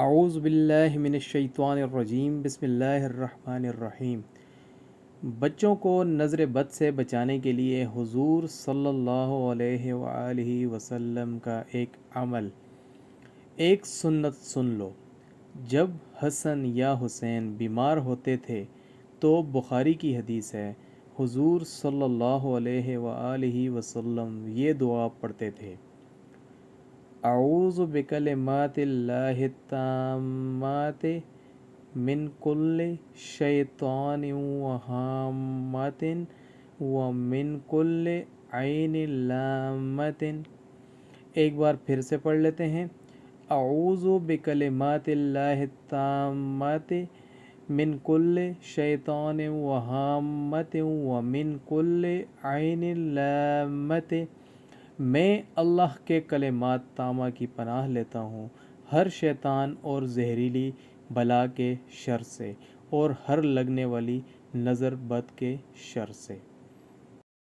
اعوذ باللہ من الشیطان الرجیم بسم اللہ الرحمن الرحیم۔ بچوں کو نظر بد سے بچانے کے لیے حضور صلی اللہ علیہ وآلہ وسلم کا ایک عمل، ایک سنت سن لو۔ جب حسن یا حسین بیمار ہوتے تھے تو بخاری کی حدیث ہے، حضور صلی اللہ علیہ وآلہ وسلم یہ دعا پڑھتے تھے: اعوذ بکلمات اللہ التامات من کل شیطان وہامۃ ومن کل عین لامۃ۔ ایک بار پھر سے پڑھ لیتے ہیں: اعوذ بکلمات اللہ التامات من کل شیطان وہامۃ ومن کل عین لامۃ۔ میں اللہ کے کلمات تامہ کی پناہ لیتا ہوں ہر شیطان اور زہریلی بلا کے شر سے، اور ہر لگنے والی نظر بد کے شر سے۔